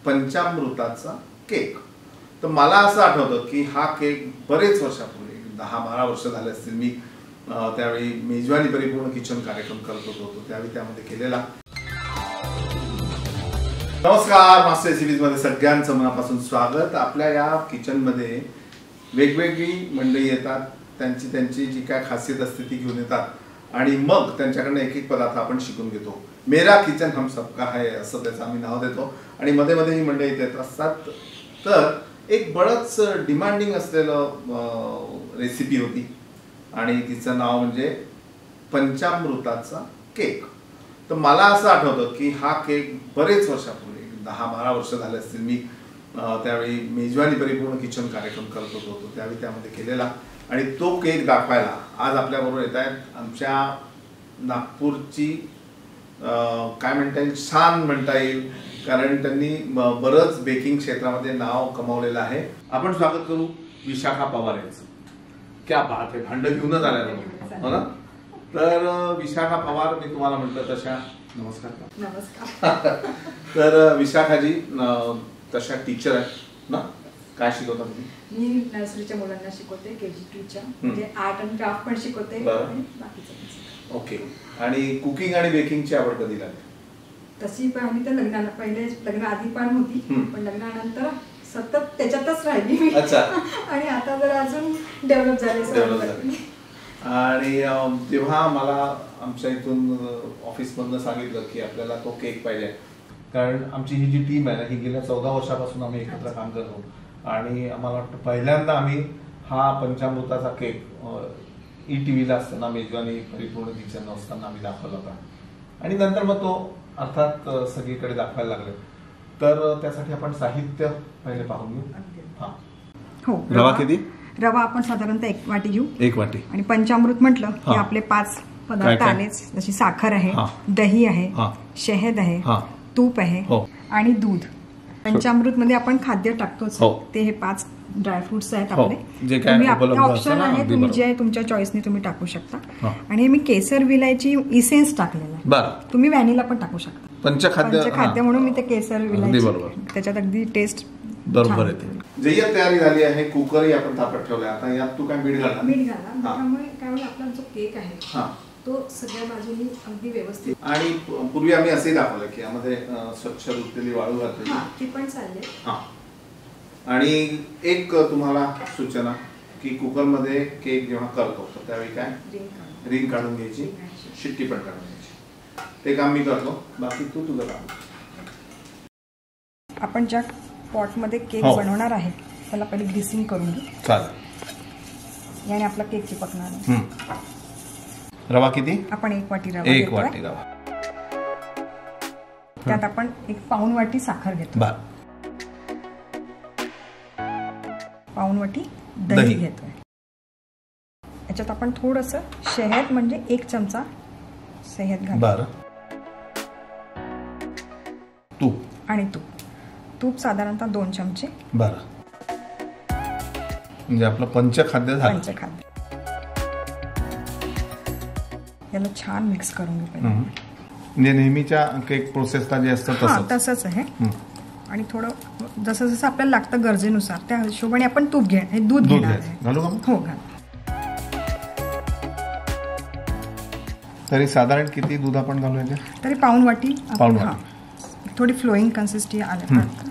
पंचामृताचा cake. तर मला असं आठवतं की हा केक बरेच वर्षापूर्वी 10-12 वर्ष झाले असतील, मी त्यावेळी मेजवानी परिपूर्ण किचन कार्यक्रम करत होतो, त्यावेळी त्यामध्ये केलेला। नमस्कार, मास्टर रेसिपीज मध्ये सगळ्यांचं मनापासून स्वागत। आपल्या या किचन मध्ये वेगवेगळी मंडळी येतात, त्यांची जी काय खासियत असते ती घेऊन येतात आणि मग त्यांच्याकडनं एक एक पदार्थ आपण शिकून घेतो। मेरा किचन हम सबका है असं त्याचं आम्ही नाव देतो आणि मध्ये मध्ये ही मंडळी येत असतात। तर एक बरंच डिमांडिंग असलेलं रेसिपी होती आणि तिचं नाव म्हणजे पंचामृताचा केक। तर मला असं आठवतं की हा केक बरेच वर्षापूर्वी 10-12 वर्ष झाले असतील, मी त्यावेळी मेजवानी परिपूर्ण किचन कार्यक्रम करत होतो, त्यावेळी त्यामध्ये केलेला आणि तो केक दाखवायला आज आपल्याबरोबर येत आहेत आमच्या नागपूरची काय म्हणता येईल, शान म्हणता येईल, कारण त्यांनी बरंच बेकिंग क्षेत्रामध्ये नाव कमावलेलं आहे। आपण स्वागत करू विशाखा पवार यांचं। क्या बात आहे, भांड घेऊनच आल्या हो ना। तर विशाखा पवार, मी तुम्हाला म्हटलं तशा नमस्कार। नमस्कार। तर विशाखाजी तशा टीचर आहेत ना, काय शिकवता तुम्ही? मी नर्सरीच्या मुलांना शिकवते, KG2च्या, म्हणजे आर्ट अँड क्राफ्ट पण शिकवते बाकीचं। ओके, आणि कुकिंग आणि बेकिंगची आवड कधी लागली? तशी पण तर लग्नाला पहिले लग्न आधी पण होती, पण लग्नानंतर सतत त्याच्यातच राहिली मी। अच्छा। आणि आता जर अजून डेव्हलप झाले। आणि जेव्हा मला आमच्या इथून ऑफिसमधनं सांगितलं की आपल्याला तो केक पाहिजे, कारण आमची ही जी टीम आहे ना, ही गेल्या 14 वर्षापासून आम्ही एकत्र काम करतो आणि आम्हाला वाटतं पहिल्यांदा आम्ही हा पंचामृताचा केक ETVला असताना मेजवानी परिपूर्ण किचन असताना आम्ही दाखवला होता आणि नंतर मग तो अर्थात सगळीकडे दाखवायला लागले। तर त्यासाठी आपण साहित्य पहिले पाहून घेऊ। हो, रवा किती? रवा आपण साधारणतः 1 वाटी घेऊ। 1 वाटी। आणि पंचामृत म्हटलं की आपले 5 पदार्थ आलेच, जशी साखर आहे, दही आहे, शहद आहे, तूप आहे आणि दूध। पंचामृत मध्ये आपण खाद्य टाकतोच, ते हे 5 ड्रायफ्रुट्स आहेत आपले, तुम्ही ऑप्शन आहे, तुम्ही जे तुमच्या चॉईसने तुम्ही टाकू शकता। आणि मी केसर विलायची इसेन्स टाकलेला आहे, तुम्ही व्हॅनिला पण टाकू शकता। पंचखाद्य म्हणून मी ते केसर विलायची, त्याच्यात अगदी टेस्ट बरोबर येते। जय्यत तयारी झाली आहे, कुकरही आपण तापत ठेवलाय। आता यात तू काय मीठ घालणार? मीठ घाला, त्यामुळे काय होईल, आपला जो केक आहे तो सगळ्या बाजूंनी अगदी व्यवस्थित। आणि पूर्वी आम्ही असेही दाखवलं की यामध्ये स्वच्छ धुतलेली वाळू घातली, ती पण चालले। आणि एक तुम्हाला सूचना की कुकर मध्ये केक जेव्हा करतो तर त्यावेळी काय रिंग काढून घ्यायची, शिट्टी पण काढून घ्यायची। ते काम मी करतो, बाकी तू तुझं काम। आपण ज्या पॉट मध्ये केक बनवणार आहे त्याला पहिले ग्रीसिंग करून घेऊ। चालेल। याने आपला केक चिपकणार आहे। रवा किती? आपण 1 वाटी रवा, 1 वाटी रवा, त्यात आपण 1 पाऊण वाटी साखर घेतो, पाऊण वाटी दही घेतोय, याच्यात आपण थोडस शहद म्हणजे 1 चमचा शहद घालतो, तूप आणि तूप साधारणतः 2 चमचे। म्हणजे आपलं पंचखाद्य झालं। पंचखाद्य याला छान मिक्स करून घेऊ, म्हणजे नेहमीच्या केक प्रोसेसला जे असतं तसंच आहे। आणि थोडं जसं जसं आपल्याला लागतं गरजेनुसार त्या हिशोबाने आपण दूध घेणार आहे। घालू का? हो, घाल। तरी साधारण किती दूध आपण घालूया? तरी पाऊण वाटी, थोडी फ्लोईंग कन्सिस्टन्सी आल्या।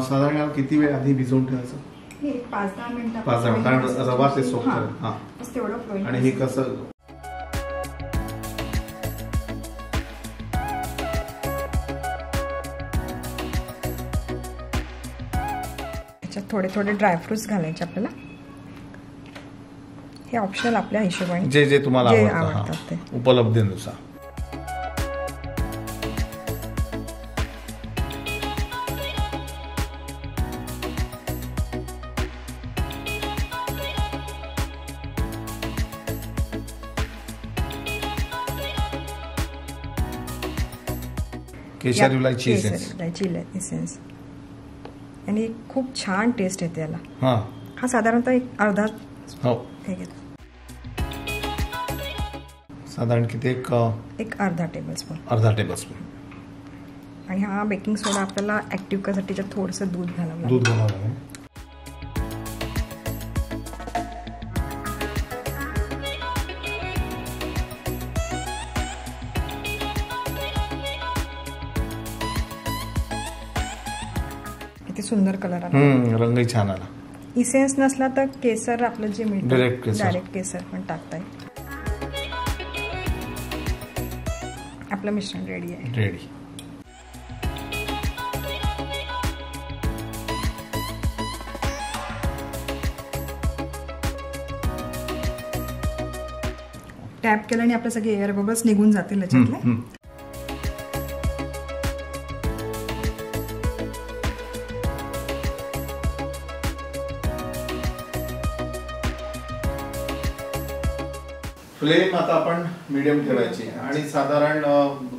साधारण किती वेळ आधी भिजवून ठेवायचं? 5-10 मिनिटं, कारण रवा ते सोकतं। आणि हे कसं याच्यात थोडे थोडे ड्रायफ्रुट्स घालायचे आपल्याला, हे ऑप्शनल आपल्या हिशोबाने, जे जे तुम्हाला आवडतात ते उपलब्धतेनुसार। केशर इलायची एसेन्स आणि खूप छान टेस्ट येते याला। हा साधारणतः एक अर्धा हो हे घेतो. साधारण किती एक अर्धा टेबलस्पून. अर्धा टेबलस्पून. आणि हा बेकिंग सोडा आपल्याला ऍक्टिव्ह करण्यासाठी त्याच्यात थोडंसं दूध घालावं लागेल. दूध घालावं लागेल. किती सुंदर कलर आला. रंगही छान आला. इसेन्स नसला तर केसर आपलं जे मिळतं डायरेक्ट केसर पण टाकता येईल. आपलं मिश्रण रेडी आहे. रेडी. टॅप केल्याने आपले सगळे एअर बबल्स निघून जातील याच्यातले. फ्लेम आता आपण मीडियम ठेवायची आणि साधारण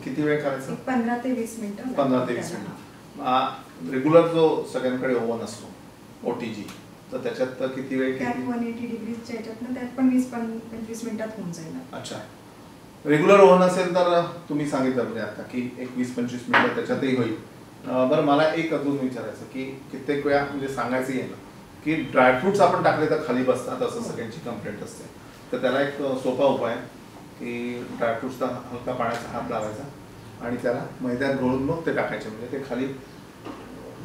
किती वेळ करायचं? 15 ते 20 मिनिटं. 15 ते 20 मिनिटं. रेग्युलर जो सगळ्यांकडे ओव्हन असतो ओटीजी, तर त्याच्यात किती वेळ? 180 डिग्रीच्या ह्याच्यात त्यात पण 20-25 मिनिटात होऊन जाईल. अच्छा. रेग्युलर ओव्हन असेल तर तुम्ही सांगितलं म्हणजे आता की एक 20-25 मिनिटं त्याच्यातही होईल. बरं, मला एक अजून विचारायचं की कित्येक वेळा म्हणजे सांगायचं आहे ना की ड्रायफ्रुट्स आपण टाकले तर खाली बसतात असं सगळ्यांची कंप्लेंट असते. तर त्याला एक सोपा उपाय की ड्रायफ्रुट्सचा हलका पाण्याचा हात लावायचा आणि त्याला मैद्यात घोळून मग ते टाकायचे, म्हणजे ते खाली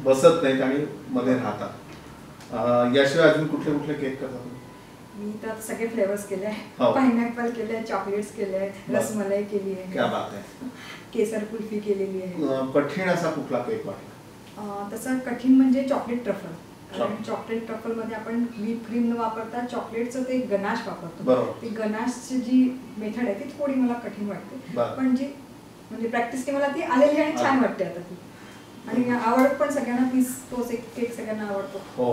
बसत नाहीत आणि मध्ये राहतात. याशिवाय अजून कुठले कुठले केक करता तुम्ही? मी तर सगळे फ्लेवर्स केले आहे. पायनॅपल केले, चॉकलेट्स केले आहेत, रसमलाई केली आहे. क्या बात आहे. केसर कुल्फी केलेली आहे. कठीण असा कुठला केक वाटला? तसं कठीण म्हणजे चॉकलेट ट्रफल. कारण चॉकलेट ट्रफल मध्ये आपण व्हीप क्रीम न वापरता चॉकलेटचं ते गनाश वापरतो. ती गनाशची जी मेथड आहे ती थोडी मला कठीण वाटते, पण जी म्हणजे प्रॅक्टिसने मला ती आलेली आणि छान वाटते आता ती. आणि आवडत पण सगळ्यांना. तोच एक केक सगळ्यांना आवडतो. हो.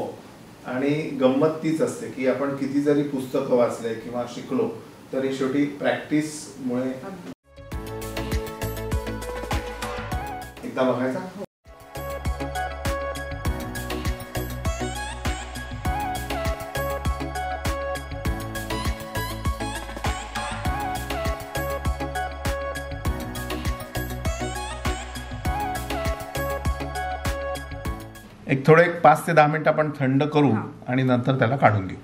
आणि गंमत तीच असते की आपण किती जरी पुस्तकं वाचले किंवा शिकलो तरी शेवटी प्रॅक्टिसमुळे एकदा बघायचा. एक थोडे 5 ते 10 मिनिटं आपण थंड करू आणि नंतर त्याला काढून घेऊ.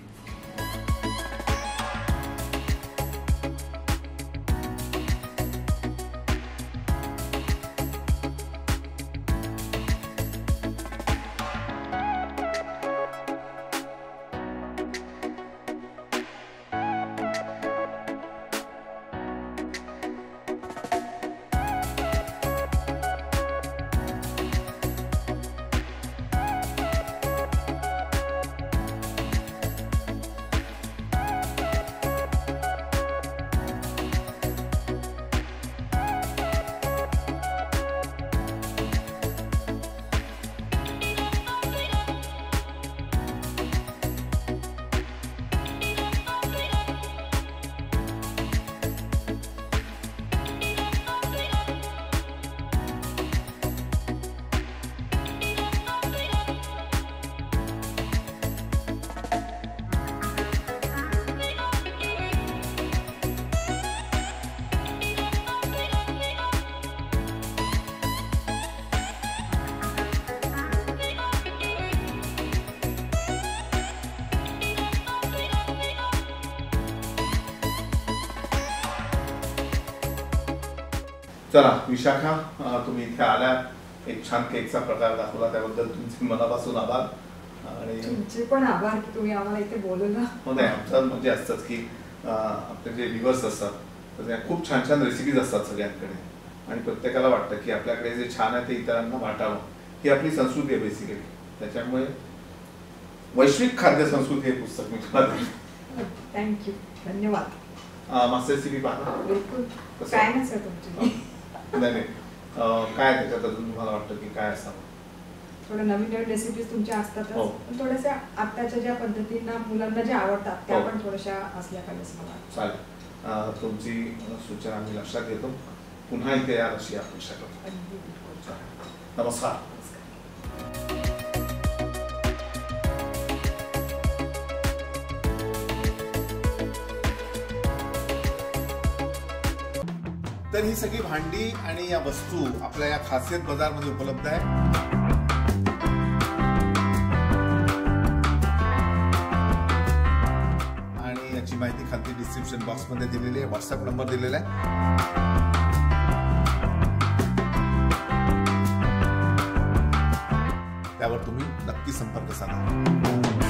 चला विशाखा, तुम्ही इथे आल्या, एक छान केकचा प्रकार दाखवला, त्याबद्दल तुमचे मनापासून आभार. आणि तुमचे पण आभार की तुम्ही आम्हाला इथे बोलवलं. हो नाही, आमचं म्हणजे असतंच की आपले जे व्ह्युअर्स असतात तर त्या खूप छान छान रेसिपीज असतात सगळ्यांकडे आणि प्रत्येकाला वाटतं की आपल्याकडे जे छान आहे ते इतरांना वाटावं. ही आपली संस्कृती आहे बेसिकली. त्याच्यामुळे वैश्विक खाद्य संस्कृती हे पुस्तक मी तुम्हाला. थँक्यू, धन्यवाद. मास्टर सीबी पाहा. बिलकुल. काय नाही सर तुमची. नाही काय त्याच्यात अजून तुम्हाला वाटतं की काय असावं? थोडं नवीन नवीन रेसिपीज तुमच्या असतातच, पण थोड्याशा आताच्या ज्या पद्धतींना मुलांना ज्या आवडतात त्या पण थोड्याशा असल्या पाहिजे मला. चालेल, तुमची सूचना आम्ही लक्षात घेतो. पुन्हा इथे या अशी अपेक्षा करतो. नमस्कार. तर ही सगळी भांडी आणि या वस्तू आपल्या या खासियत बाजारमध्ये उपलब्ध आहे. आणि याची माहिती खाली डिस्क्रिप्शन बॉक्स मध्ये दिलेली आहे. व्हॉट्सअप नंबर दिलेला आहे. त्यावर तुम्ही नक्की संपर्क साधा.